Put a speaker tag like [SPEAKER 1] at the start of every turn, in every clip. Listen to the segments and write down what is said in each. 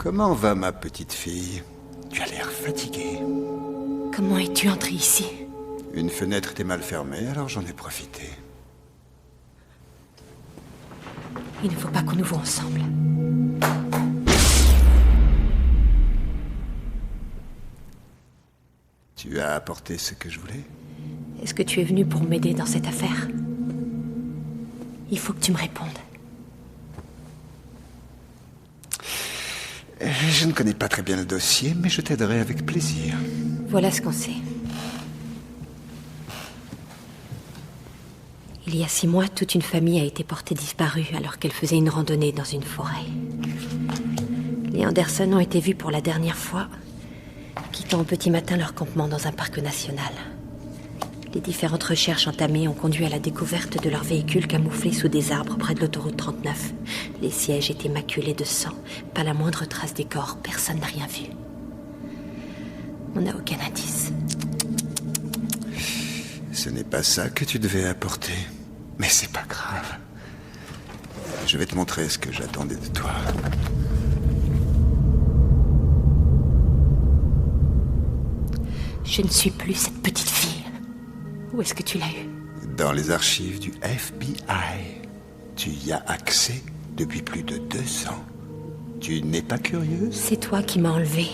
[SPEAKER 1] Comment va ma petite fille? Tu as l'air fatiguée.
[SPEAKER 2] Comment es-tu entré ici?
[SPEAKER 1] Une fenêtre était mal fermée, alors j'en ai profité.
[SPEAKER 2] Il ne faut pas qu'on nous voie ensemble.
[SPEAKER 1] Tu as apporté ce que je voulais?
[SPEAKER 2] Est-ce que tu es venu pour m'aider dans cette affaire? Il faut que tu me répondes.
[SPEAKER 1] Je ne connais pas très bien le dossier, mais je t'aiderai avec plaisir.
[SPEAKER 2] Voilà ce qu'on sait. Il y a 6 mois, toute une famille a été portée disparue alors qu'elle faisait une randonnée dans une forêt. Les Anderson ont été vus pour la dernière fois, quittant au petit matin leur campement dans un parc national. Les différentes recherches entamées ont conduit à la découverte de leur véhicule camouflé sous des arbres près de l'autoroute 39. Les sièges étaient maculés de sang, pas la moindre trace des corps, personne n'a rien vu. On n'a aucun indice.
[SPEAKER 1] Ce n'est pas ça que tu devais apporter. Mais c'est pas grave. Je vais te montrer ce que j'attendais de toi.
[SPEAKER 2] Je ne suis plus cette petite fille. Où est-ce que tu l'as eue?
[SPEAKER 1] Dans les archives du FBI. Tu y as accès depuis plus de 2 ans. Tu n'es pas curieuse?
[SPEAKER 2] C'est toi qui m'as enlevée.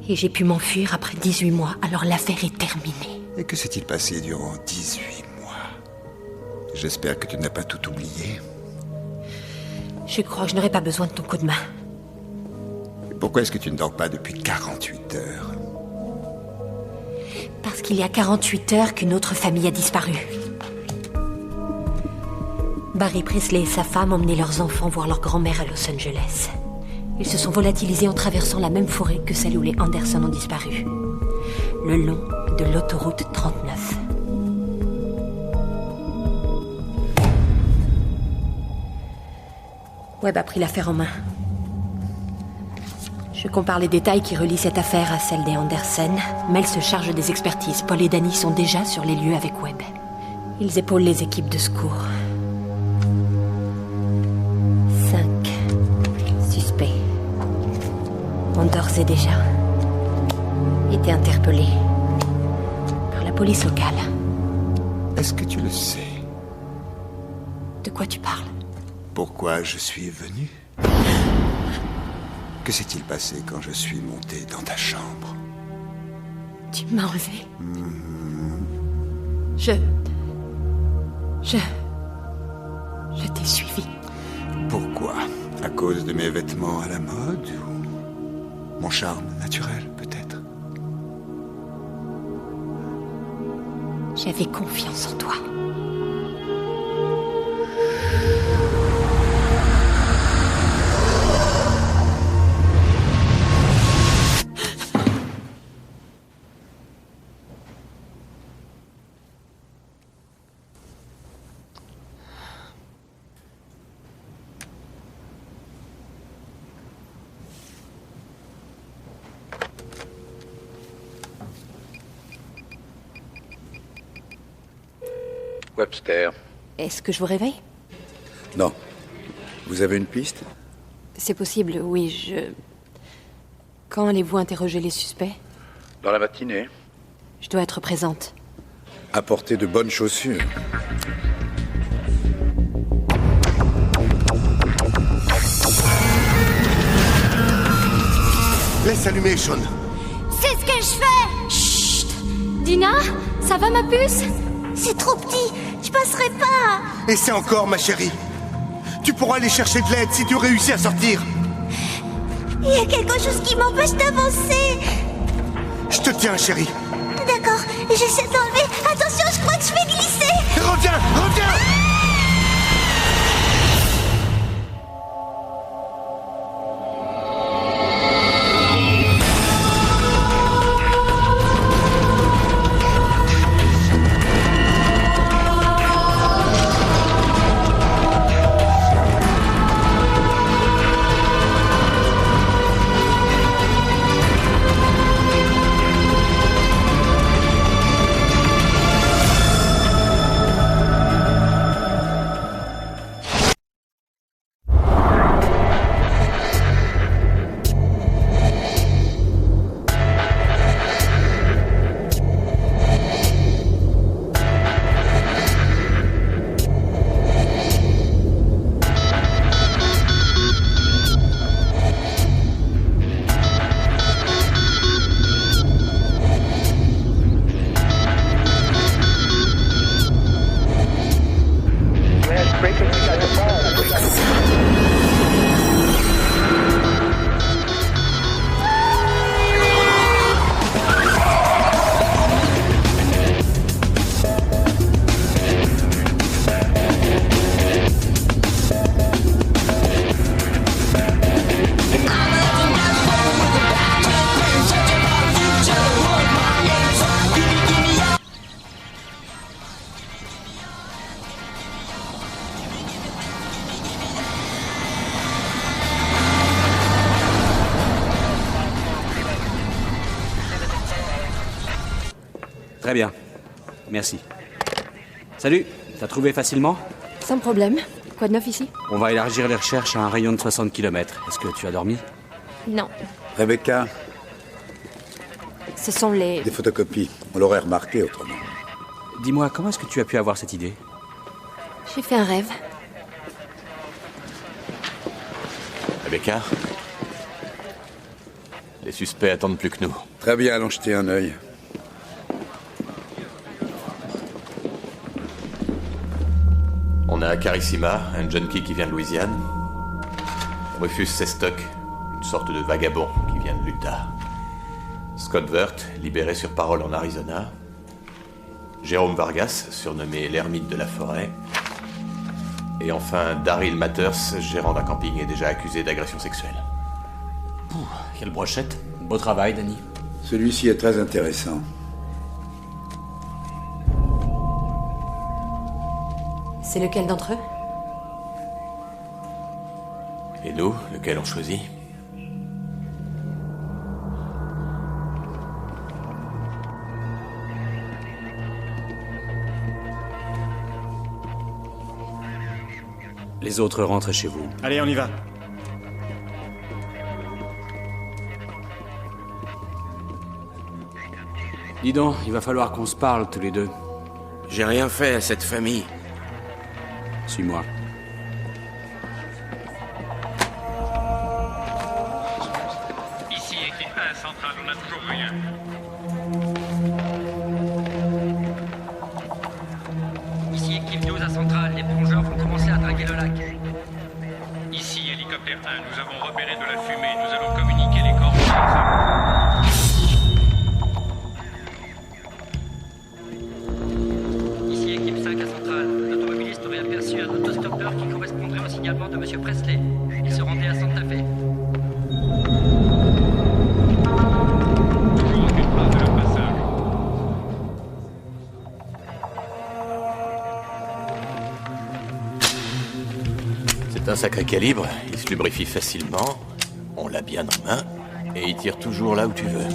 [SPEAKER 2] Et j'ai pu m'enfuir après 18 mois, alors l'affaire est terminée.
[SPEAKER 1] Et que s'est-il passé durant 18 mois? J'espère que tu n'as pas tout oublié.
[SPEAKER 2] Je crois que je n'aurai pas besoin de ton coup de main.
[SPEAKER 1] Et pourquoi est-ce que tu ne dors pas depuis 48 heures?
[SPEAKER 2] Parce qu'il y a 48 heures qu'une autre famille a disparu. Barry Presley et sa femme ont emmené leurs enfants voir leur grand-mère à Los Angeles. Ils se sont volatilisés en traversant la même forêt que celle où les Anderson ont disparu. Le long de l'autoroute 39. Webb a pris l'affaire en main. Je compare les détails qui relient cette affaire à celle des Anderson. Mel se charge des expertises. Paul et Danny sont déjà sur les lieux avec Webb. Ils épaulent les équipes de secours. 5 suspects ont d'ores et déjà été interpellés par la police locale.
[SPEAKER 1] Est-ce que tu le sais?
[SPEAKER 2] De quoi tu parles?
[SPEAKER 1] Pourquoi je suis venu? Que s'est-il passé quand je suis monté dans ta chambre?
[SPEAKER 2] Tu m'as enlevé. Je t'ai suivi.
[SPEAKER 1] Pourquoi? À cause de mes vêtements à la mode ou mon charme naturel, peut-être?
[SPEAKER 2] J'avais confiance en toi.
[SPEAKER 3] Webster.
[SPEAKER 2] Est-ce que je vous réveille?
[SPEAKER 3] Non. Vous avez une piste?
[SPEAKER 2] C'est possible, oui, Quand allez-vous interroger les suspects?
[SPEAKER 3] Dans la matinée.
[SPEAKER 2] Je dois être présente.
[SPEAKER 3] Apportez de bonnes chaussures.
[SPEAKER 1] Laisse allumer, Sean.
[SPEAKER 4] C'est ce que je fais!
[SPEAKER 2] Chut! Dina, ça va ma puce?
[SPEAKER 4] C'est trop petit, je passerai pas!
[SPEAKER 1] Et c'est encore, ma chérie. Tu pourras aller chercher de l'aide si tu réussis à sortir.
[SPEAKER 4] Il y a quelque chose qui m'empêche d'avancer!
[SPEAKER 1] Je te tiens, chérie.
[SPEAKER 4] D'accord, j'essaie d'enlever. Attention, je crois que je vais glisser!
[SPEAKER 1] Reviens, reviens!
[SPEAKER 5] Très bien. Merci. Salut, t'as trouvé facilement?
[SPEAKER 2] Sans problème. Quoi de neuf ici?
[SPEAKER 5] On va élargir les recherches à un rayon de 60 km. Est-ce que tu as dormi?
[SPEAKER 2] Non.
[SPEAKER 3] Rebecca,
[SPEAKER 2] Ce sont les...
[SPEAKER 3] des photocopies. On l'aurait remarqué autrement.
[SPEAKER 5] Dis-moi, comment est-ce que tu as pu avoir cette idée?
[SPEAKER 2] J'ai fait un rêve.
[SPEAKER 6] Rebecca? Les suspects attendent plus que nous.
[SPEAKER 3] Très bien, allons jeter un œil.
[SPEAKER 6] On a Carissima, un junkie qui vient de Louisiane. Rufus Sestock, une sorte de vagabond qui vient de l'Utah. Scott Wirt, libéré sur parole en Arizona. Jérôme Vargas, surnommé l'ermite de la forêt. Et enfin Daryl Mathers, gérant d'un camping et déjà accusé d'agression sexuelle.
[SPEAKER 5] Quelle brochette. Beau travail, Danny.
[SPEAKER 3] Celui-ci est très intéressant.
[SPEAKER 2] C'est lequel d'entre eux?
[SPEAKER 6] Et nous, lequel on choisit?
[SPEAKER 5] Les autres rentrent chez vous.
[SPEAKER 7] Allez, on y va.
[SPEAKER 5] Dis donc, il va falloir qu'on se parle tous les deux.
[SPEAKER 8] J'ai rien fait à cette famille.
[SPEAKER 5] Suis-moi.
[SPEAKER 9] Ici, équipe 1 centrale, on n'a toujours rien.
[SPEAKER 10] Ici, équipe 12 à centrale, les plongeurs vont commencer à draguer le lac.
[SPEAKER 9] Ici, hélicoptère 1, nous avons repéré de la fumée. Nous allons communiquer les coordonnées.
[SPEAKER 10] Ici, équipe 5 à centrale, l'automobiliste aurait aperçu un autostoppeur qui correspondrait au signalement de M. Presley. Il se rendait à Santa Fe.
[SPEAKER 9] Toujours aucune trace de leur passage.
[SPEAKER 6] C'est un sacré calibre, il se lubrifie facilement, on l'a bien en main, et il tire toujours là où tu veux.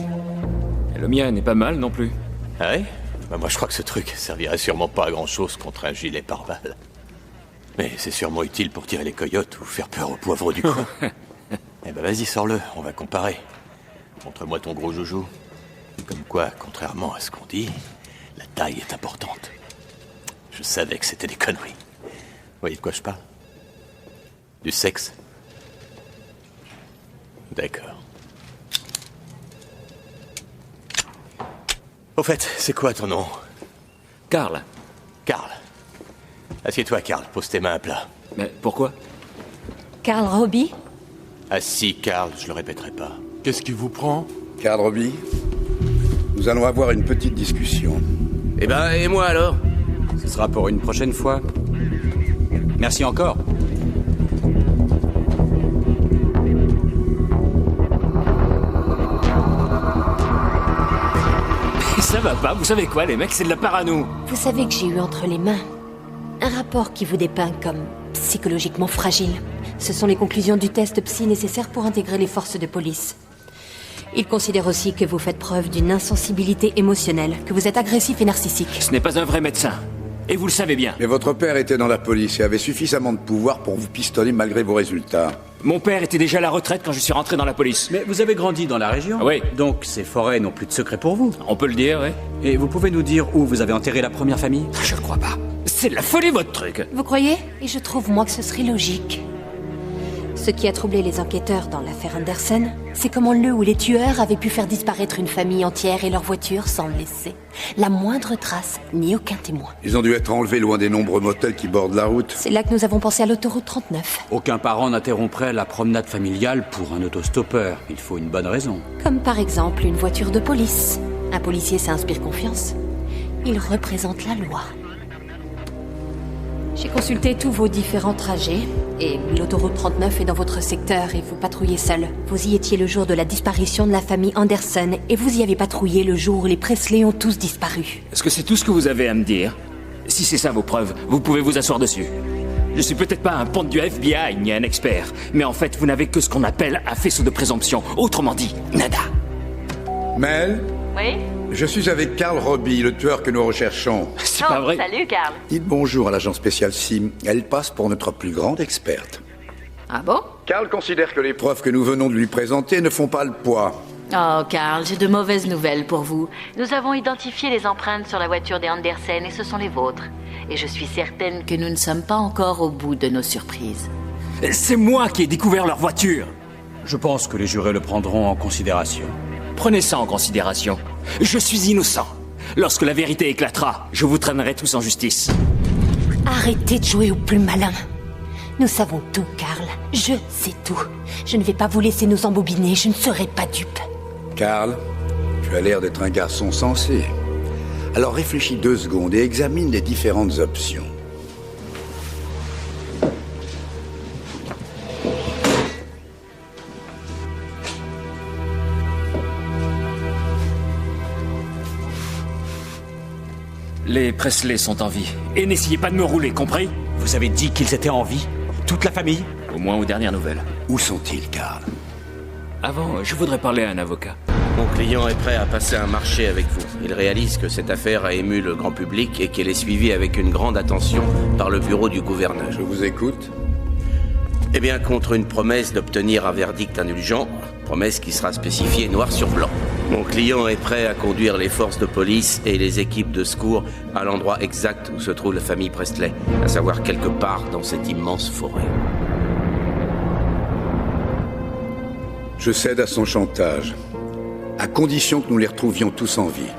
[SPEAKER 8] Le mien n'est pas mal non plus.
[SPEAKER 6] Ah ouais? Bah moi je crois que ce truc servirait sûrement pas à grand chose contre un gilet pare-balles. Mais c'est sûrement utile pour tirer les coyotes ou faire peur aux poivreaux du coin. Eh ben vas-y, sors-le, on va comparer. Montre-moi ton gros joujou. Comme quoi, contrairement à ce qu'on dit, la taille est importante. Je savais que c'était des conneries. Vous voyez de quoi je parle? Du sexe? D'accord. Au fait, c'est quoi ton nom?
[SPEAKER 8] Carl.
[SPEAKER 6] Carl. Assieds-toi, Carl. Pose tes mains à plat.
[SPEAKER 8] Mais pourquoi?
[SPEAKER 2] Carl Robbie?
[SPEAKER 6] Assis, Carl, je le répéterai pas.
[SPEAKER 1] Qu'est-ce qui vous prend?
[SPEAKER 3] Carl Robbie, nous allons avoir une petite discussion.
[SPEAKER 8] Eh ben, et moi alors?
[SPEAKER 5] Ce sera pour une prochaine fois. Merci encore.
[SPEAKER 8] Ça va pas, vous savez quoi, les mecs, c'est de la parano.
[SPEAKER 2] Vous savez que j'ai eu entre les mains un rapport qui vous dépeint comme psychologiquement fragile. Ce sont les conclusions du test psy nécessaires pour intégrer les forces de police. Il considère aussi que vous faites preuve d'une insensibilité émotionnelle, que vous êtes agressif et narcissique.
[SPEAKER 8] Ce n'est pas un vrai médecin. Et vous le savez bien.
[SPEAKER 3] Mais votre père était dans la police et avait suffisamment de pouvoir pour vous pistonner malgré vos résultats.
[SPEAKER 8] Mon père était déjà à la retraite quand je suis rentré dans la police.
[SPEAKER 5] Mais vous avez grandi dans la région?
[SPEAKER 8] Oui.
[SPEAKER 5] Donc ces forêts n'ont plus de secret pour vous.
[SPEAKER 8] On peut le dire, oui.
[SPEAKER 5] Et vous pouvez nous dire où vous avez enterré la première famille?
[SPEAKER 8] Je ne crois pas. C'est de la folie, votre truc.
[SPEAKER 2] Vous croyez? Et je trouve, moi, que ce serait logique. Ce qui a troublé les enquêteurs dans l'affaire Anderson, c'est comment le ou les tueurs avaient pu faire disparaître une famille entière et leur voiture sans laisser la moindre trace, ni aucun témoin.
[SPEAKER 3] Ils ont dû être enlevés loin des nombreux motels qui bordent la route.
[SPEAKER 2] C'est là que nous avons pensé à l'autoroute 39.
[SPEAKER 5] Aucun parent n'interromprait la promenade familiale pour un autostoppeur. Il faut une bonne raison.
[SPEAKER 2] Comme par exemple une voiture de police. Un policier, ça inspire confiance. Il représente la loi. J'ai consulté tous vos différents trajets, et l'autoroute 39 est dans votre secteur et vous patrouillez seul. Vous y étiez le jour de la disparition de la famille Anderson, et vous y avez patrouillé le jour où les Presley ont tous disparu.
[SPEAKER 8] Est-ce que c'est tout ce que vous avez à me dire? Si c'est ça vos preuves, vous pouvez vous asseoir dessus. Je suis peut-être pas un ponte du FBI ni un expert, mais en fait, vous n'avez que ce qu'on appelle un faisceau de présomption. Autrement dit, nada.
[SPEAKER 3] Mel,
[SPEAKER 7] Oui?
[SPEAKER 3] Je suis avec Carl Robbie, le tueur que nous recherchons.
[SPEAKER 8] C'est pas vrai.
[SPEAKER 7] Salut, Carl.
[SPEAKER 3] Dites bonjour à l'agent spécial Sim. Elle passe pour notre plus grande experte.
[SPEAKER 7] Ah bon?
[SPEAKER 3] Carl considère que les preuves que nous venons de lui présenter ne font pas le poids.
[SPEAKER 7] Oh, Carl, j'ai de mauvaises nouvelles pour vous. Nous avons identifié les empreintes sur la voiture des Andersen et ce sont les vôtres. Et je suis certaine que nous ne sommes pas encore au bout de nos surprises.
[SPEAKER 8] C'est moi qui ai découvert leur voiture.
[SPEAKER 5] Je pense que les jurés le prendront en considération.
[SPEAKER 8] Prenez ça en considération. Je suis innocent. Lorsque la vérité éclatera, je vous traînerai tous en justice.
[SPEAKER 2] Arrêtez de jouer au plus malin. Nous savons tout, Carl. Je sais tout. Je ne vais pas vous laisser nous embobiner. Je ne serai pas dupe.
[SPEAKER 3] Carl, tu as l'air d'être un garçon sensé. Alors réfléchis 2 secondes et examine les différentes options.
[SPEAKER 8] Les Presley sont en vie. Et n'essayez pas de me rouler, compris?
[SPEAKER 5] Vous avez dit qu'ils étaient en vie? Toute la famille?
[SPEAKER 8] Au moins aux dernières nouvelles.
[SPEAKER 3] Où sont-ils, Carl?
[SPEAKER 8] Avant, je voudrais parler à un avocat.
[SPEAKER 11] Mon client est prêt à passer un marché avec vous. Il réalise que cette affaire a ému le grand public et qu'elle est suivie avec une grande attention par le bureau du gouverneur.
[SPEAKER 3] Je vous écoute.
[SPEAKER 11] Eh bien, contre une promesse d'obtenir un verdict indulgent, promesse qui sera spécifiée noir sur blanc. Mon client est prêt à conduire les forces de police et les équipes de secours à l'endroit exact où se trouve la famille Presley, à savoir quelque part dans cette immense forêt.
[SPEAKER 3] Je cède à son chantage, à condition que nous les retrouvions tous en vie.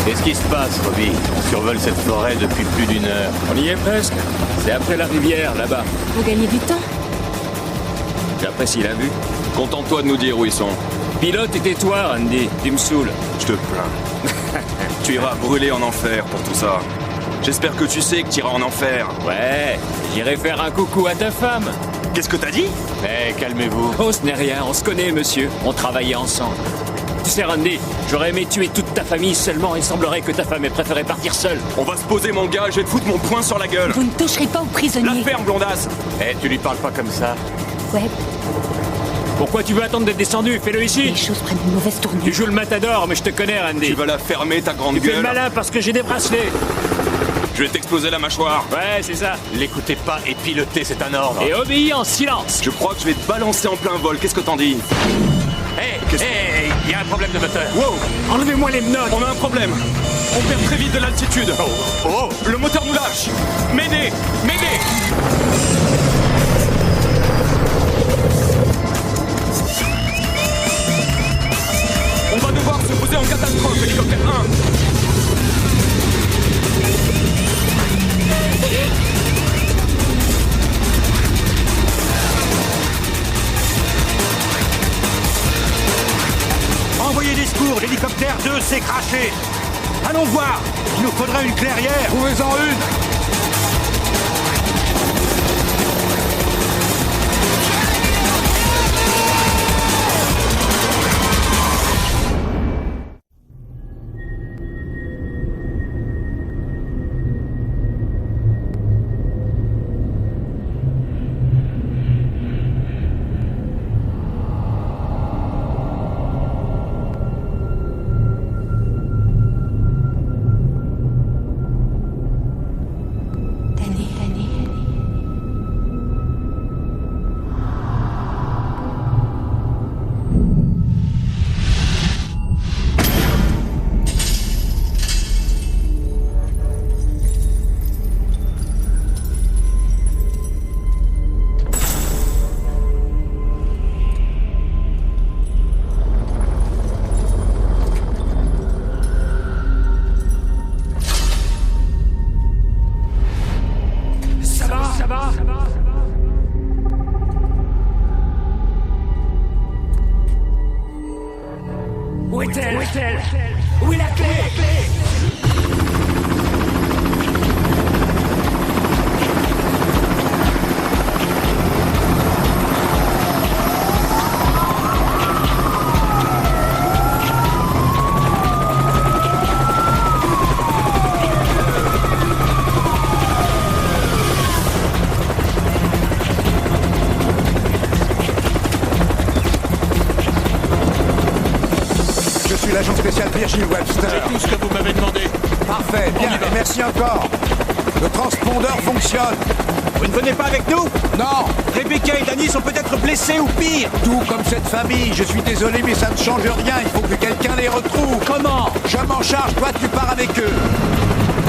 [SPEAKER 6] Qu'est-ce qui se passe, Robbie? On survole cette forêt depuis plus d'1 heure.
[SPEAKER 8] On y est presque. C'est après la rivière, là-bas.
[SPEAKER 2] Vous gagnez du temps.
[SPEAKER 8] J'apprécie la vue.
[SPEAKER 12] Contente-toi de nous dire où ils sont.
[SPEAKER 8] Pilote et tais-toi, Randy. Tu me saoules.
[SPEAKER 12] Je te plains. Tu iras brûler en enfer pour tout ça. J'espère que tu sais que tu iras en enfer.
[SPEAKER 8] Ouais, j'irai faire un coucou à ta femme.
[SPEAKER 12] Qu'est-ce que t'as dit?
[SPEAKER 6] Calmez-vous.
[SPEAKER 8] Oh, ce n'est rien, on se connaît, monsieur. On travaillait ensemble. Tu sais, Randy, j'aurais aimé tuer toute ta famille seulement. Il semblerait que ta femme ait préféré partir seule.
[SPEAKER 12] On va se poser, mon gars, je vais te foutre mon poing sur la gueule.
[SPEAKER 2] Vous ne toucherez pas aux prisonniers.
[SPEAKER 12] La ferme, blondasse.
[SPEAKER 6] Tu lui parles pas comme ça.
[SPEAKER 2] Ouais,
[SPEAKER 8] Pourquoi tu veux attendre d'être descendu? Fais-le ici.
[SPEAKER 2] les choses prennent une mauvaise tournure.
[SPEAKER 8] Tu joues le matador, mais je te connais, Randy.
[SPEAKER 12] Tu vas la fermer, ta grande
[SPEAKER 8] Tu fais
[SPEAKER 12] gueule.
[SPEAKER 8] le malin parce que j'ai des bracelets.
[SPEAKER 12] Je vais t'exploser la mâchoire.
[SPEAKER 8] Ouais, c'est ça.
[SPEAKER 6] L'écoutez pas et pilotez, c'est un ordre.
[SPEAKER 8] Et obéis en silence.
[SPEAKER 12] Je crois que je vais te balancer en plein vol. Qu'est-ce que t'en dis?
[SPEAKER 6] Il y a un problème de moteur.
[SPEAKER 12] Wow!
[SPEAKER 8] Enlevez-moi les menottes.
[SPEAKER 12] On a un problème. On perd très vite de l'altitude. Oh! Le moteur nous lâche. M'aider! M'aider! On va devoir se poser en catastrophe, hélicoptère 1.
[SPEAKER 13] Envoyez des secours, l'hélicoptère 2 s'est craché. Allons voir, il nous faudra une clairière.
[SPEAKER 3] Trouvez-en une!
[SPEAKER 8] est-elle? Où est-elle? Où est la clé?
[SPEAKER 1] L'agent spécial Virgil Webster.
[SPEAKER 9] C'est tout ce que vous m'avez demandé.
[SPEAKER 1] Parfait, bien, et merci encore. Le transpondeur fonctionne.
[SPEAKER 13] Vous ne venez pas avec nous?
[SPEAKER 1] Non.
[SPEAKER 13] Rebecca et Danny sont peut-être blessés ou pire.
[SPEAKER 1] Tout comme cette famille, je suis désolé mais ça ne change rien, il faut que quelqu'un les retrouve.
[SPEAKER 13] Comment?
[SPEAKER 1] Je m'en charge, toi tu pars avec eux.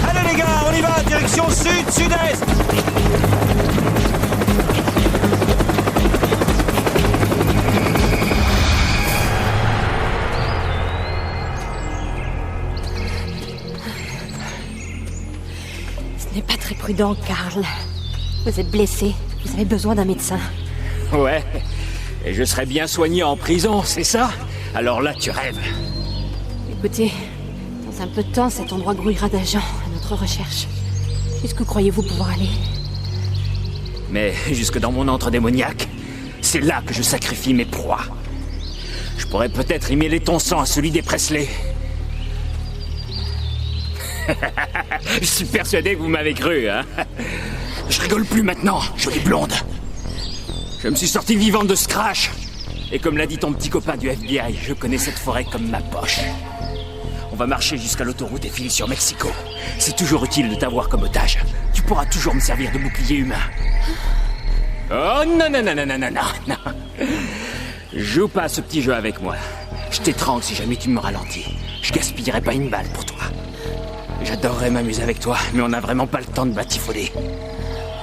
[SPEAKER 13] Allez les gars, on y va, direction sud-sud-est.
[SPEAKER 2] Ce n'est pas très prudent, Karl. Vous êtes blessé. Vous avez besoin d'un médecin.
[SPEAKER 8] Ouais. Et je serais bien soigné en prison, c'est ça? Alors là, tu rêves.
[SPEAKER 2] Écoutez, dans un peu de temps, cet endroit grouillera d'agents à notre recherche. Jusqu'où croyez-vous pouvoir aller?
[SPEAKER 8] Mais jusque dans mon antre démoniaque, c'est là que je sacrifie mes proies. Je pourrais peut-être y mêler ton sang à celui des Presley. Je suis persuadé que vous m'avez cru, hein? Je rigole plus maintenant, jolie blonde. Je me suis sorti vivant de ce crash. Et comme l'a dit ton petit copain du FBI, je connais cette forêt comme ma poche. On va marcher jusqu'à l'autoroute et filer sur Mexico. C'est toujours utile de t'avoir comme otage. Tu pourras toujours me servir de bouclier humain. Oh non, non, non, non, non, non, non, non. Joue pas à ce petit jeu avec moi. Je t'étrangle si jamais tu me ralentis. Je gaspillerai pas une balle pour toi. J'adorerais m'amuser avec toi, mais on n'a vraiment pas le temps de batifoler.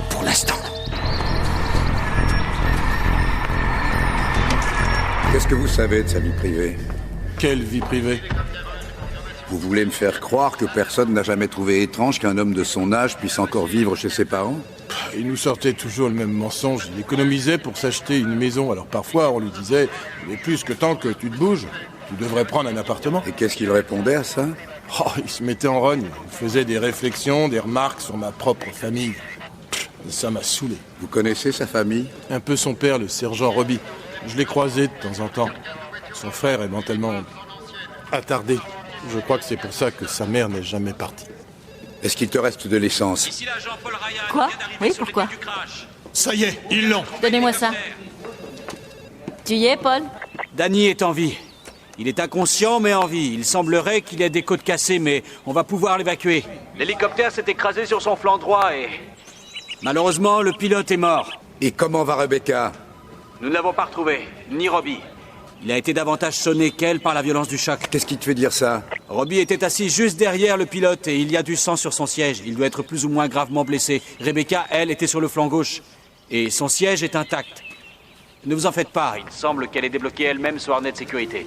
[SPEAKER 8] Pour l'instant.
[SPEAKER 3] Qu'est-ce que vous savez de sa vie privée?
[SPEAKER 14] Quelle vie privée?
[SPEAKER 3] Vous voulez me faire croire que personne n'a jamais trouvé étrange qu'un homme de son âge puisse encore vivre chez ses parents?
[SPEAKER 14] Il nous sortait toujours le même mensonge. Il économisait pour s'acheter une maison. Alors parfois, on lui disait « Mais plus que tant que tu te bouges, tu devrais prendre un appartement. »
[SPEAKER 3] Et qu'est-ce qu'il répondait à ça?
[SPEAKER 14] Oh, il se mettait en rogne. Il faisait des réflexions, des remarques sur ma propre famille. Et ça m'a saoulé.
[SPEAKER 3] Vous connaissez sa famille?
[SPEAKER 14] Un peu son père, le sergent Robbie. Je l'ai croisé de temps en temps. Son frère est mentalement attardé. Je crois que c'est pour ça que sa mère n'est jamais partie.
[SPEAKER 3] Est-ce qu'il te reste de l'essence?
[SPEAKER 7] Quoi? Oui, pourquoi?
[SPEAKER 14] Ça y est, ils l'ont.
[SPEAKER 7] Donnez-moi ça. Tu y es, Paul?
[SPEAKER 13] Danny est en vie. Il est inconscient, mais en vie. Il semblerait qu'il ait des côtes cassées, mais on va pouvoir l'évacuer. L'hélicoptère s'est écrasé sur son flanc droit et... malheureusement, le pilote est mort.
[SPEAKER 3] Et comment va Rebecca?
[SPEAKER 13] Nous ne l'avons pas retrouvé, ni Robbie. Il a été davantage sonné qu'elle par la violence du choc.
[SPEAKER 3] Qu'est-ce qui te fait dire ça?
[SPEAKER 13] Robbie était assis juste derrière le pilote et il y a du sang sur son siège. Il doit être plus ou moins gravement blessé. Rebecca, elle, était sur le flanc gauche. Et son siège est intact. Ne vous en faites pas, il semble qu'elle ait débloqué elle-même son harnais de sécurité.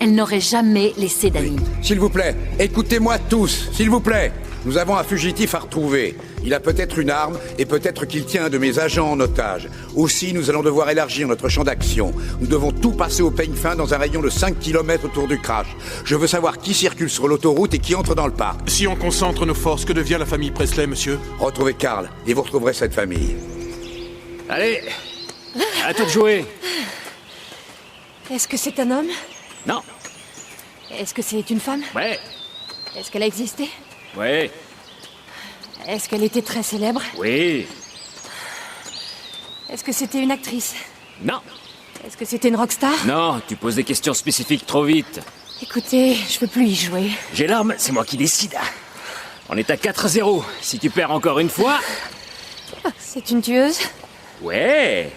[SPEAKER 7] Elle n'aurait jamais laissé Danny.
[SPEAKER 3] Oui. S'il vous plaît, écoutez-moi tous, s'il vous plaît. Nous avons un fugitif à retrouver. Il a peut-être une arme et peut-être qu'il tient un de mes agents en otage. Aussi, nous allons devoir élargir notre champ d'action. Nous devons tout passer au peigne fin dans un rayon de 5 km autour du crash. Je veux savoir qui circule sur l'autoroute et qui entre dans le parc.
[SPEAKER 14] Si on concentre nos forces, que devient la famille Presley, monsieur?
[SPEAKER 3] Retrouvez Karl et vous retrouverez cette famille.
[SPEAKER 8] Allez, à toi de jouer.
[SPEAKER 2] Est-ce que c'est un homme?
[SPEAKER 8] Non.
[SPEAKER 2] Est-ce que c'est une femme?
[SPEAKER 8] Ouais.
[SPEAKER 2] Est-ce qu'elle a existé?
[SPEAKER 8] Ouais.
[SPEAKER 2] Est-ce qu'elle était très célèbre?
[SPEAKER 8] Oui.
[SPEAKER 2] Est-ce que c'était une actrice?
[SPEAKER 8] Non.
[SPEAKER 2] Est-ce que c'était une rockstar?
[SPEAKER 8] Non, tu poses des questions spécifiques trop vite.
[SPEAKER 2] Écoutez, je veux plus y jouer.
[SPEAKER 8] J'ai l'arme, c'est moi qui décide. On est à 4-0. Si tu perds encore une fois...
[SPEAKER 2] C'est une tueuse?
[SPEAKER 8] Ouais.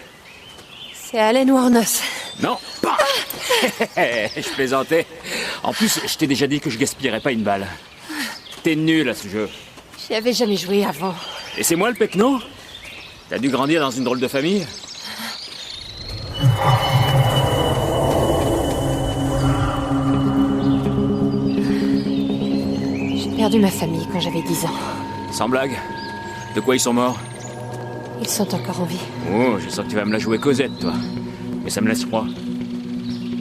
[SPEAKER 2] C'est Allen Warnos.
[SPEAKER 8] Non, pas. Je plaisantais. En plus, je t'ai déjà dit que je gaspillerais pas une balle. T'es nul à ce jeu.
[SPEAKER 2] J'y avais jamais joué avant.
[SPEAKER 8] Et c'est moi le pecno? T'as dû grandir dans une drôle de famille?
[SPEAKER 2] J'ai perdu ma famille quand j'avais 10 ans.
[SPEAKER 8] Sans blague. De quoi ils sont morts?
[SPEAKER 2] Ils sont encore en vie.
[SPEAKER 8] Oh, je sens que tu vas me la jouer Cosette, toi. Mais ça me laisse froid.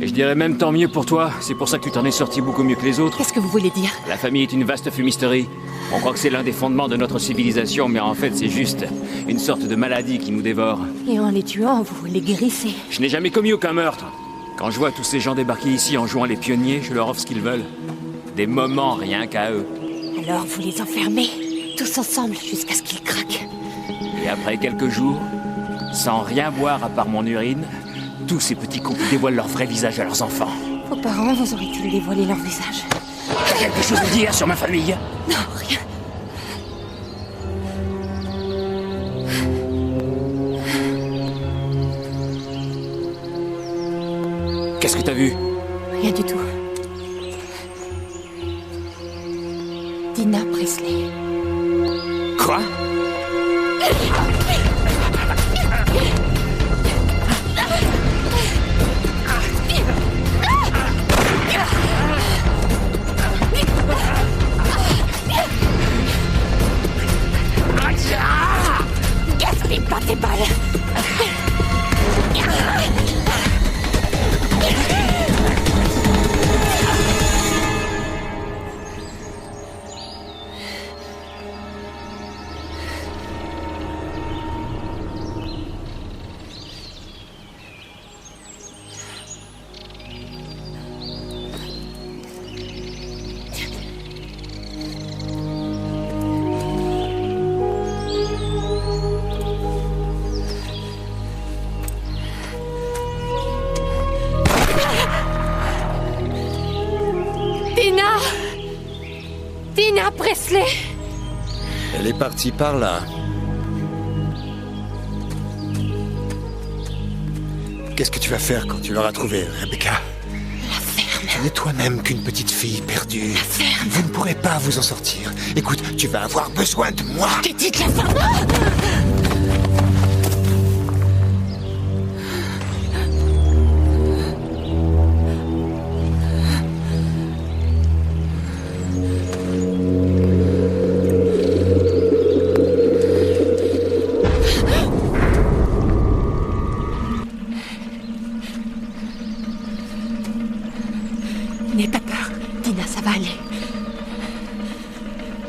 [SPEAKER 8] Et je dirais même tant mieux pour toi, c'est pour ça que tu t'en es sorti beaucoup mieux que les autres.
[SPEAKER 2] Qu'est-ce que vous voulez dire?
[SPEAKER 8] La famille est une vaste fumisterie. On croit que c'est l'un des fondements de notre civilisation, mais en fait c'est juste une sorte de maladie qui nous dévore.
[SPEAKER 2] Et en les tuant, vous les guérissez.
[SPEAKER 8] Je n'ai jamais commis aucun meurtre. Quand je vois tous ces gens débarquer ici en jouant les pionniers, je leur offre ce qu'ils veulent. Des moments rien qu'à eux.
[SPEAKER 2] Alors vous les enfermez, tous ensemble, jusqu'à ce qu'ils craquent.
[SPEAKER 8] Et après quelques jours, sans rien boire à part mon urine, tous ces petits couples dévoilent leur vrai visage à leurs enfants.
[SPEAKER 2] Vos parents vous auraient-ils dévoilé leur visage?
[SPEAKER 8] T'as quelque chose à dire sur ma famille?
[SPEAKER 2] Non, rien.
[SPEAKER 8] Qu'est-ce que t'as vu?
[SPEAKER 2] Rien du tout. Dina Presley.
[SPEAKER 8] Quoi?
[SPEAKER 2] Gaspille pas tes balles. Dina Presley.
[SPEAKER 1] Elle est partie par là. Qu'est-ce que tu vas faire quand tu l'auras trouvée, Rebecca?
[SPEAKER 2] La ferme.
[SPEAKER 1] Tu n'es toi-même qu'une petite fille perdue.
[SPEAKER 2] La ferme.
[SPEAKER 1] Vous ne pourrez pas vous en sortir. Écoute, tu vas avoir besoin de moi.
[SPEAKER 2] Que dites la ferme? N'aie pas peur, Dina, ça va aller.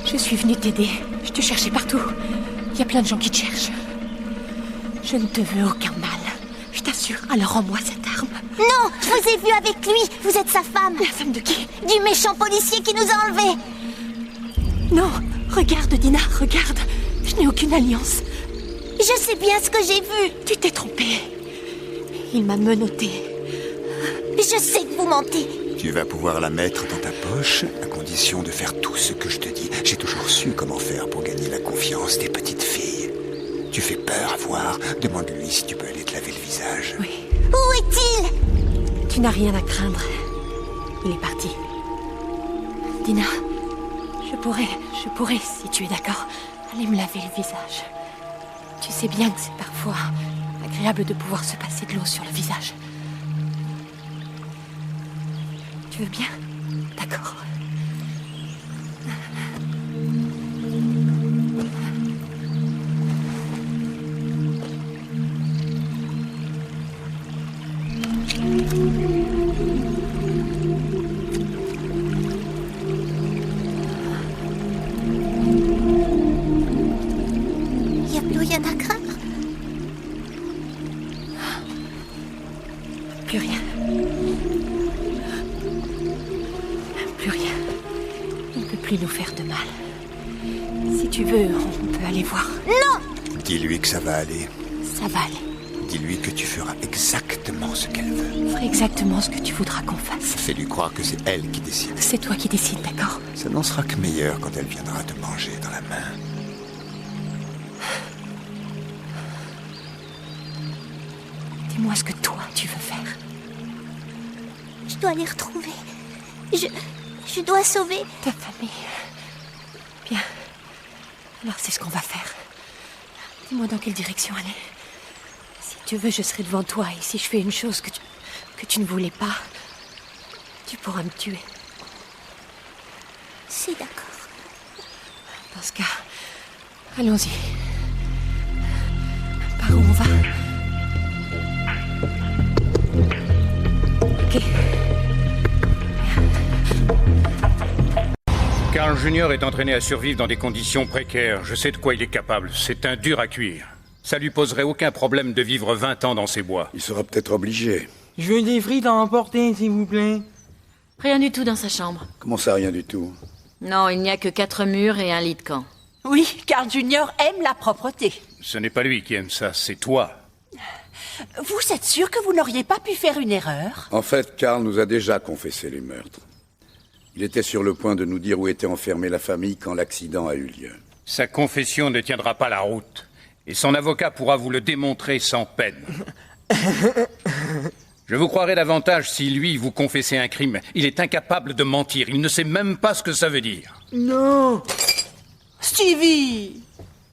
[SPEAKER 2] Je suis venue t'aider. Je te cherchais partout. Il y a plein de gens qui te cherchent. Je ne te veux aucun mal. Je t'assure. Alors rends-moi cette arme.
[SPEAKER 4] Non, je vous ai vu avec lui. Vous êtes sa femme.
[SPEAKER 2] La femme de qui?
[SPEAKER 4] Du méchant policier qui nous a enlevés.
[SPEAKER 2] Non, regarde, Dina, regarde. Je n'ai aucune alliance.
[SPEAKER 4] Je sais bien ce que j'ai vu.
[SPEAKER 2] Tu t'es trompée. Il m'a menottée.
[SPEAKER 4] Je sais que vous mentez.
[SPEAKER 1] Tu vas pouvoir la mettre dans ta poche, à condition de faire tout ce que je te dis. J'ai toujours su comment faire pour gagner la confiance des petites filles. Tu fais peur à voir. Demande-lui si tu peux aller te laver le visage.
[SPEAKER 2] Oui.
[SPEAKER 4] Où est-il?
[SPEAKER 2] Tu n'as rien à craindre. Il est parti. Dina, je pourrais, si tu es d'accord, aller me laver le visage. Tu sais bien que c'est parfois agréable de pouvoir se passer de l'eau sur le visage. Tu veux bien? D'accord.
[SPEAKER 4] Il n'y a plus rien à craindre.
[SPEAKER 2] Plus rien. Plus rien. Il ne peut plus nous faire de mal. Si tu veux, on peut aller voir.
[SPEAKER 4] Non!
[SPEAKER 1] Dis-lui que ça va aller.
[SPEAKER 2] Ça va aller.
[SPEAKER 1] Dis-lui que tu feras exactement ce qu'elle veut.
[SPEAKER 2] Je ferai exactement ce que tu voudras qu'on fasse.
[SPEAKER 1] Fais-lui croire que c'est elle qui décide.
[SPEAKER 2] C'est toi qui décides, d'accord?
[SPEAKER 1] Ça n'en sera que meilleur quand elle viendra te manger dans la main.
[SPEAKER 2] Dis-moi ce que toi, tu veux faire.
[SPEAKER 4] Je dois les retrouver. Je dois sauver...
[SPEAKER 2] Ta famille. Bien. Alors c'est ce qu'on va faire. Dis-moi dans quelle direction aller. Si tu veux, je serai devant toi. Et si je fais une chose que tu ne voulais pas, tu pourras me tuer.
[SPEAKER 4] C'est d'accord.
[SPEAKER 2] Dans ce cas, allons-y. Par où on va? Ok.
[SPEAKER 9] Carl Jr. est entraîné à survivre dans des conditions précaires. Je sais de quoi il est capable. C'est un dur à cuire. Ça lui poserait aucun problème de vivre 20 ans dans ces bois.
[SPEAKER 3] Il sera peut-être obligé.
[SPEAKER 15] Je veux des frites à emporter, s'il vous plaît.
[SPEAKER 7] Rien du tout dans sa chambre.
[SPEAKER 3] Comment ça, rien du tout?
[SPEAKER 7] Non, il n'y a que 4 murs et un lit de camp.
[SPEAKER 16] Oui, Carl Jr. aime la propreté.
[SPEAKER 9] Ce n'est pas lui qui aime ça, c'est toi.
[SPEAKER 16] Vous êtes sûr que vous n'auriez pas pu faire une erreur?
[SPEAKER 3] En fait, Carl nous a déjà confessé les meurtres. Il était sur le point de nous dire où était enfermée la famille quand l'accident a eu lieu.
[SPEAKER 9] Sa confession ne tiendra pas la route. Et son avocat pourra vous le démontrer sans peine. Je vous croirais davantage si lui vous confessait un crime. Il est incapable de mentir. Il ne sait même pas ce que ça veut dire.
[SPEAKER 16] Non. Stevie!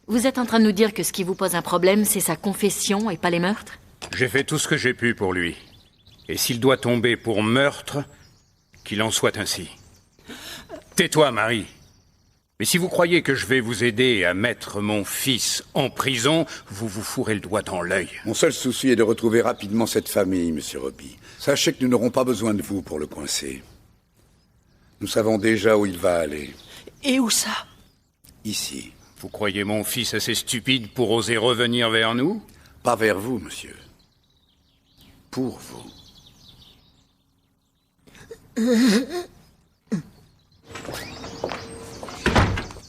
[SPEAKER 7] Vous êtes en train de nous dire que ce qui vous pose un problème, c'est sa confession et pas les meurtres?
[SPEAKER 9] J'ai fait tout ce que j'ai pu pour lui. Et s'il doit tomber pour meurtre, qu'il en soit ainsi. Tais-toi, Marie. Mais si vous croyez que je vais vous aider à mettre mon fils en prison, vous vous fourrez le doigt dans l'œil.
[SPEAKER 3] Mon seul souci est de retrouver rapidement cette famille, Monsieur Robbie. Sachez que nous n'aurons pas besoin de vous pour le coincer. Nous savons déjà où il va aller.
[SPEAKER 16] Et où ça?
[SPEAKER 3] Ici.
[SPEAKER 9] Vous croyez mon fils assez stupide pour oser revenir vers nous?
[SPEAKER 3] Pas vers vous, monsieur. Pour vous.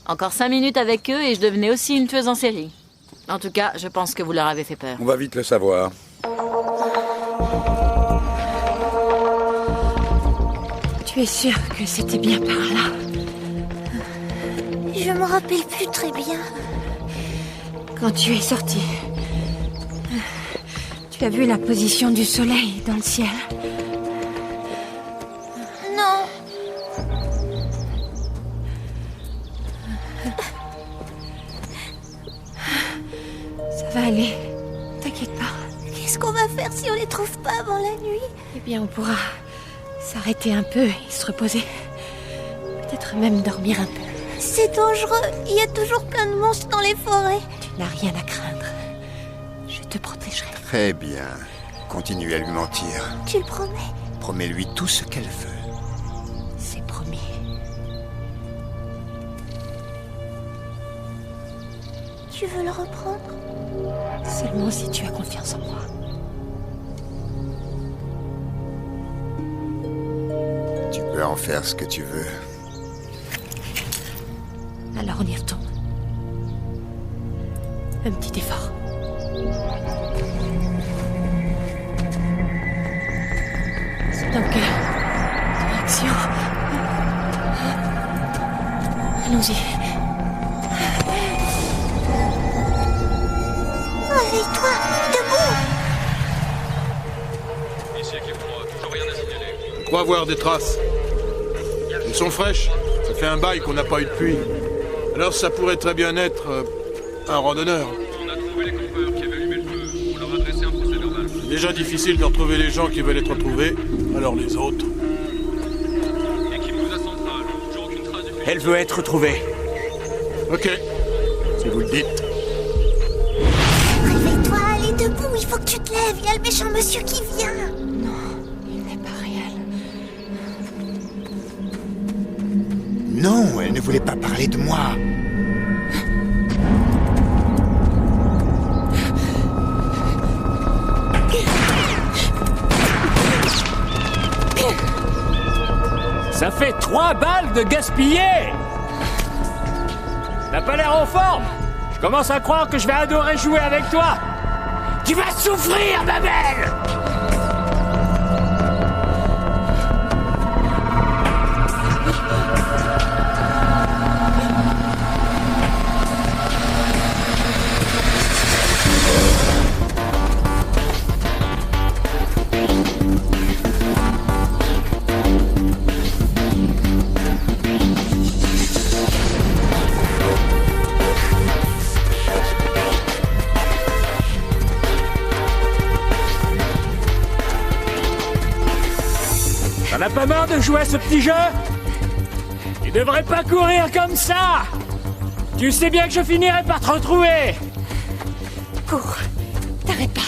[SPEAKER 7] Encore 5 minutes avec eux et je devenais aussi une tueuse en série. En tout cas, je pense que vous leur avez fait peur.
[SPEAKER 3] On va vite le savoir.
[SPEAKER 2] Tu es sûr que c'était bien par là?
[SPEAKER 4] Je me rappelle plus très bien.
[SPEAKER 2] Quand tu es sorti, tu as vu la position du soleil dans le ciel?
[SPEAKER 4] Non.
[SPEAKER 2] Ça va aller. T'inquiète pas.
[SPEAKER 4] Qu'est-ce qu'on va faire si on les trouve pas avant la nuit?
[SPEAKER 2] Eh bien, on pourra s'arrêter un peu et se reposer. Peut-être même dormir un peu.
[SPEAKER 4] C'est dangereux. Il y a toujours plein de monstres dans les forêts.
[SPEAKER 2] Tu n'as rien à craindre. Je te protégerai.
[SPEAKER 1] Très bien. Continue à lui mentir.
[SPEAKER 4] Tu le promets?
[SPEAKER 1] Promets-lui tout ce qu'elle veut.
[SPEAKER 2] C'est promis.
[SPEAKER 4] Tu veux le reprendre?
[SPEAKER 2] Seulement si tu as confiance en moi.
[SPEAKER 1] Tu peux en faire ce que tu veux.
[SPEAKER 2] Alors on y retourne. Un petit effort. C'est dans quelle direction? Allons-y.
[SPEAKER 4] Réveille-toi, debout!
[SPEAKER 9] Ici équipe 3, toujours rien à signaler.
[SPEAKER 14] On croit voir des traces. Elles sont fraîches. Ça fait un bail qu'on n'a pas eu de pluie. Alors ça pourrait très bien être un randonneur.
[SPEAKER 9] On a trouvé les campeurs qui avaient allumé le feu. On leur a adressé un procès verbal.
[SPEAKER 14] C'est déjà difficile de retrouver les gens qui veulent être retrouvés. Alors les autres.
[SPEAKER 9] Équipe nous a centrale. Toujours aucune trace du...
[SPEAKER 13] Elle veut être retrouvée.
[SPEAKER 14] Ok. Si vous le dites.
[SPEAKER 4] Réveille-toi, allez debout, il faut que tu te lèves. Il y a le méchant monsieur qui vient.
[SPEAKER 2] Non, il n'est pas réel.
[SPEAKER 1] Non, elle ne voulait pas parler de moi.
[SPEAKER 8] Ça fait 3 balles de gaspillé! T'as pas l'air en forme! Je commence à croire que je vais adorer jouer avec toi! Tu vas souffrir, ma belle! T'en as pas marre de jouer à ce petit jeu? Tu devrais pas courir comme ça! Tu sais bien que je finirai par te retrouver!
[SPEAKER 2] Cours, t'arrête pas.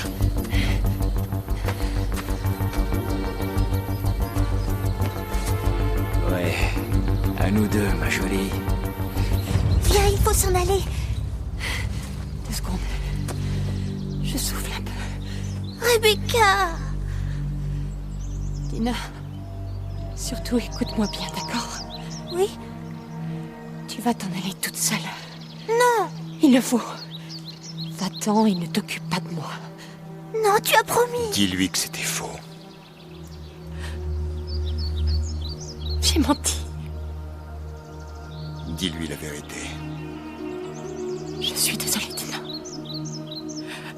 [SPEAKER 8] Ouais, à nous deux, ma jolie.
[SPEAKER 4] Viens, il faut s'en aller.
[SPEAKER 2] 2 secondes. Je souffle un peu.
[SPEAKER 4] Rebecca!
[SPEAKER 2] Dina, surtout écoute-moi bien, d'accord?
[SPEAKER 4] Oui?
[SPEAKER 2] Tu vas t'en aller toute seule.
[SPEAKER 4] Non!
[SPEAKER 2] Il le faut. Va-t'en et ne t'occupe pas de moi.
[SPEAKER 4] Non, tu as promis.
[SPEAKER 1] Dis-lui que c'était faux.
[SPEAKER 2] J'ai menti.
[SPEAKER 1] Dis-lui la vérité.
[SPEAKER 2] Je suis désolée, Dina.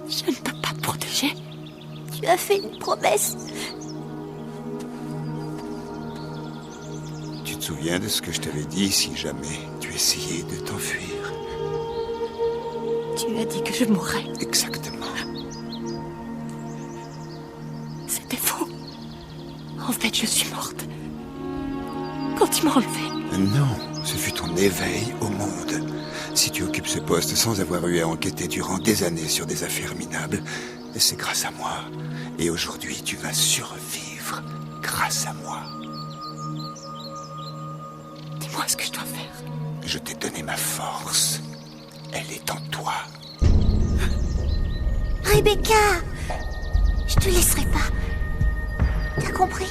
[SPEAKER 2] Je ne peux pas te protéger.
[SPEAKER 4] Tu as fait une promesse.
[SPEAKER 1] Tu te souviens de ce que je t'avais dit si jamais tu essayais de t'enfuir?
[SPEAKER 2] Tu as dit que je mourrais.
[SPEAKER 1] Exactement.
[SPEAKER 2] C'était faux. En fait, je suis morte. Quand tu m'as enlevée.
[SPEAKER 1] Non, ce fut ton éveil au monde. Si tu occupes ce poste sans avoir eu à enquêter durant des années sur des affaires minables, c'est grâce à moi. Et aujourd'hui, tu vas survivre grâce à moi.
[SPEAKER 2] Dis-moi ce que je dois faire.
[SPEAKER 1] Je t'ai donné ma force. Elle est en toi.
[SPEAKER 4] Rebecca! Je te laisserai pas. T'as compris?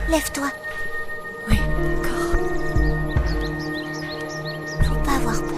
[SPEAKER 4] Lève-toi.
[SPEAKER 2] Oui, d'accord.
[SPEAKER 4] Faut pas avoir peur.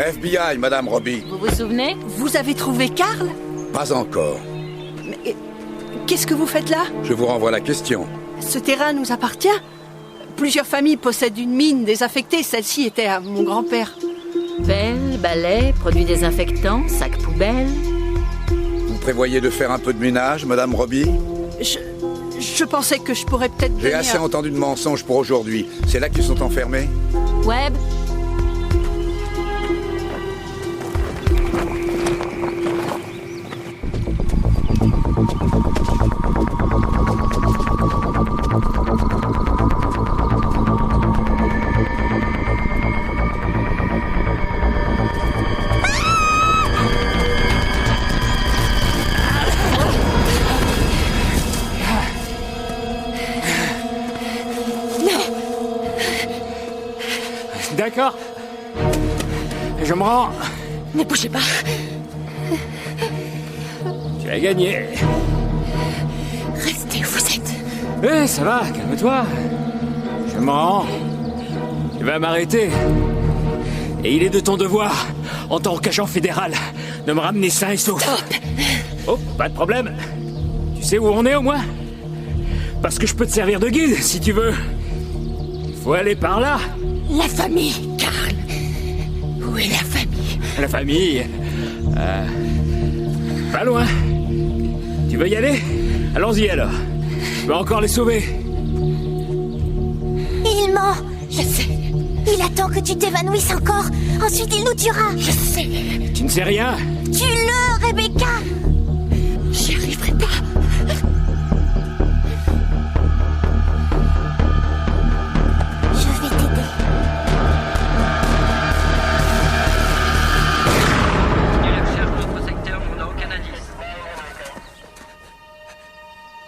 [SPEAKER 3] FBI, Madame Robbie.
[SPEAKER 7] Vous vous souvenez?
[SPEAKER 16] Vous avez trouvé Karl?
[SPEAKER 3] Pas encore.
[SPEAKER 16] Mais qu'est-ce que vous faites là?
[SPEAKER 3] Je vous renvoie la question.
[SPEAKER 16] Ce terrain nous appartient. Plusieurs familles possèdent une mine désaffectée. Celle-ci était à mon grand-père.
[SPEAKER 7] Pelle, balai, produits désinfectants, sacs poubelles.
[SPEAKER 3] Vous prévoyez de faire un peu de ménage, Madame Robbie?
[SPEAKER 16] Je pensais que je pourrais peut-être
[SPEAKER 3] J'ai
[SPEAKER 16] donner
[SPEAKER 3] assez entendu de mensonges pour aujourd'hui. C'est là qu'ils sont enfermés?
[SPEAKER 7] Webb?
[SPEAKER 8] D'accord. Je me rends.
[SPEAKER 2] Ne bougez pas.
[SPEAKER 8] Tu as gagné.
[SPEAKER 2] Restez où vous êtes.
[SPEAKER 8] Eh, ça va, calme-toi. Je me rends. Tu vas m'arrêter. Et il est de ton devoir, en tant qu'agent fédéral, de me ramener sain et sauf.
[SPEAKER 2] Stop.
[SPEAKER 8] Oh, pas de problème. Tu sais où on est au moins? Parce que je peux te servir de guide, si tu veux. Il faut aller par là.
[SPEAKER 2] La famille, Karl. Où est la famille?
[SPEAKER 8] La famille. Pas loin. Tu veux y aller? Allons-y alors. Je peux encore les sauver.
[SPEAKER 4] Il ment.
[SPEAKER 2] Je sais.
[SPEAKER 4] Il attend que tu t'évanouisses encore. Ensuite, il nous tuera.
[SPEAKER 2] Je sais.
[SPEAKER 8] Tu ne sais rien?
[SPEAKER 4] Tue-le, Rebecca.
[SPEAKER 2] J'y arriverai pas.
[SPEAKER 4] Je vais t'aider.
[SPEAKER 10] Continuez de chercher notre secteur, mais on n'a aucun indice.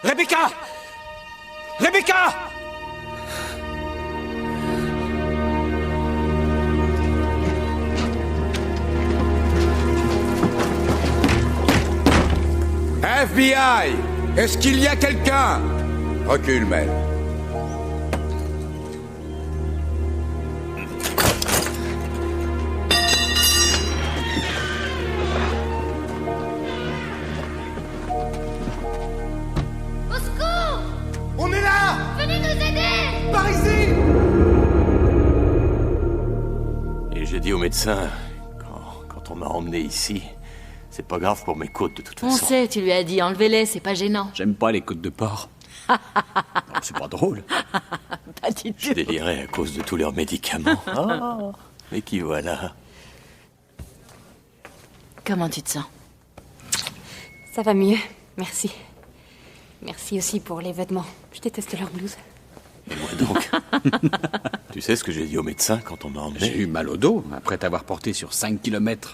[SPEAKER 13] Rebecca! Rebecca!
[SPEAKER 3] FBI! Est-ce qu'il y a quelqu'un? Recule, Mel.
[SPEAKER 4] Au secours!
[SPEAKER 17] On est là!
[SPEAKER 4] Venez nous aider!
[SPEAKER 17] Par ici!
[SPEAKER 6] Et j'ai dit au médecin, quand on m'a emmené ici, C'est pas grave pour mes côtes, de toute
[SPEAKER 7] On
[SPEAKER 6] façon.
[SPEAKER 7] sait, tu lui as dit, enlevez-les, c'est pas gênant.
[SPEAKER 8] J'aime pas les côtes de porc. Non, c'est pas drôle.
[SPEAKER 7] Pas du tout.
[SPEAKER 6] Je délirais à cause de tous leurs médicaments. Oh, mais qui voilà.
[SPEAKER 7] Comment tu te sens?
[SPEAKER 2] Ça va mieux, merci. Merci aussi pour les vêtements. Je déteste leurs blouses.
[SPEAKER 6] Et moi donc. Tu sais ce que j'ai dit au médecin quand on m'a emmené?
[SPEAKER 8] J'ai eu mal au dos, après t'avoir porté sur 5 kilomètres.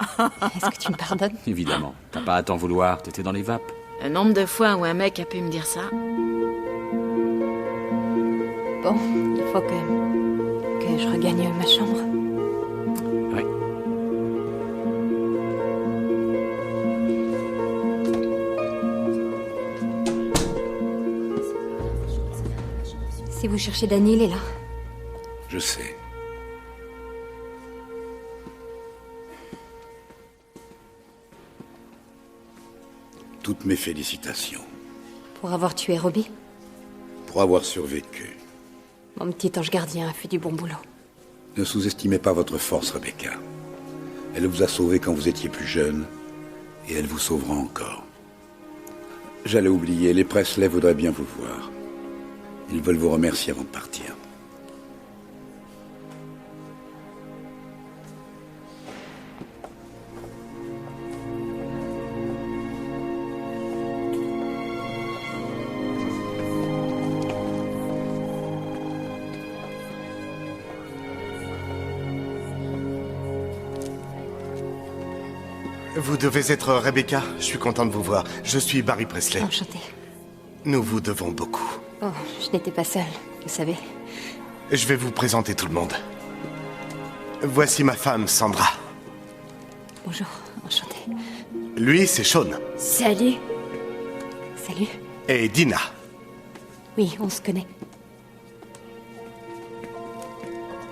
[SPEAKER 2] Est-ce que tu me pardonnes?
[SPEAKER 8] Évidemment. T'as pas à t'en vouloir, t'étais dans les vapes.
[SPEAKER 7] Le nombre de fois où un mec a pu me dire ça.
[SPEAKER 2] Bon, il faut que je regagne ma chambre.
[SPEAKER 8] Ouais.
[SPEAKER 2] Si vous cherchez Danny, il est là.
[SPEAKER 3] Je sais. Toutes mes félicitations
[SPEAKER 2] Pour avoir tué Robbie,
[SPEAKER 3] pour avoir survécu.
[SPEAKER 2] mon petit ange gardien a fait du bon boulot.
[SPEAKER 3] Ne sous-estimez pas votre force, Rebecca. Elle vous a sauvé quand vous étiez plus jeune, et elle vous sauvera encore. J'allais oublier, les Presley voudraient bien vous voir. Ils veulent vous remercier avant de partir.
[SPEAKER 17] Vous devez être Rebecca. Je suis content de vous voir. Je suis Barry Presley.
[SPEAKER 2] Enchantée.
[SPEAKER 17] Nous vous devons beaucoup.
[SPEAKER 2] Oh, je n'étais pas seule, vous savez.
[SPEAKER 17] Je vais vous présenter tout le monde. Voici ma femme, Sandra.
[SPEAKER 2] Bonjour, enchantée.
[SPEAKER 17] Lui, c'est Sean.
[SPEAKER 2] Salut. Salut.
[SPEAKER 17] Et Dina.
[SPEAKER 2] Oui, on se connaît.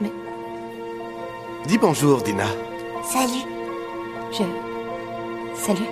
[SPEAKER 2] Mais
[SPEAKER 17] Dis bonjour, Dina.
[SPEAKER 4] Salut.
[SPEAKER 2] Salut.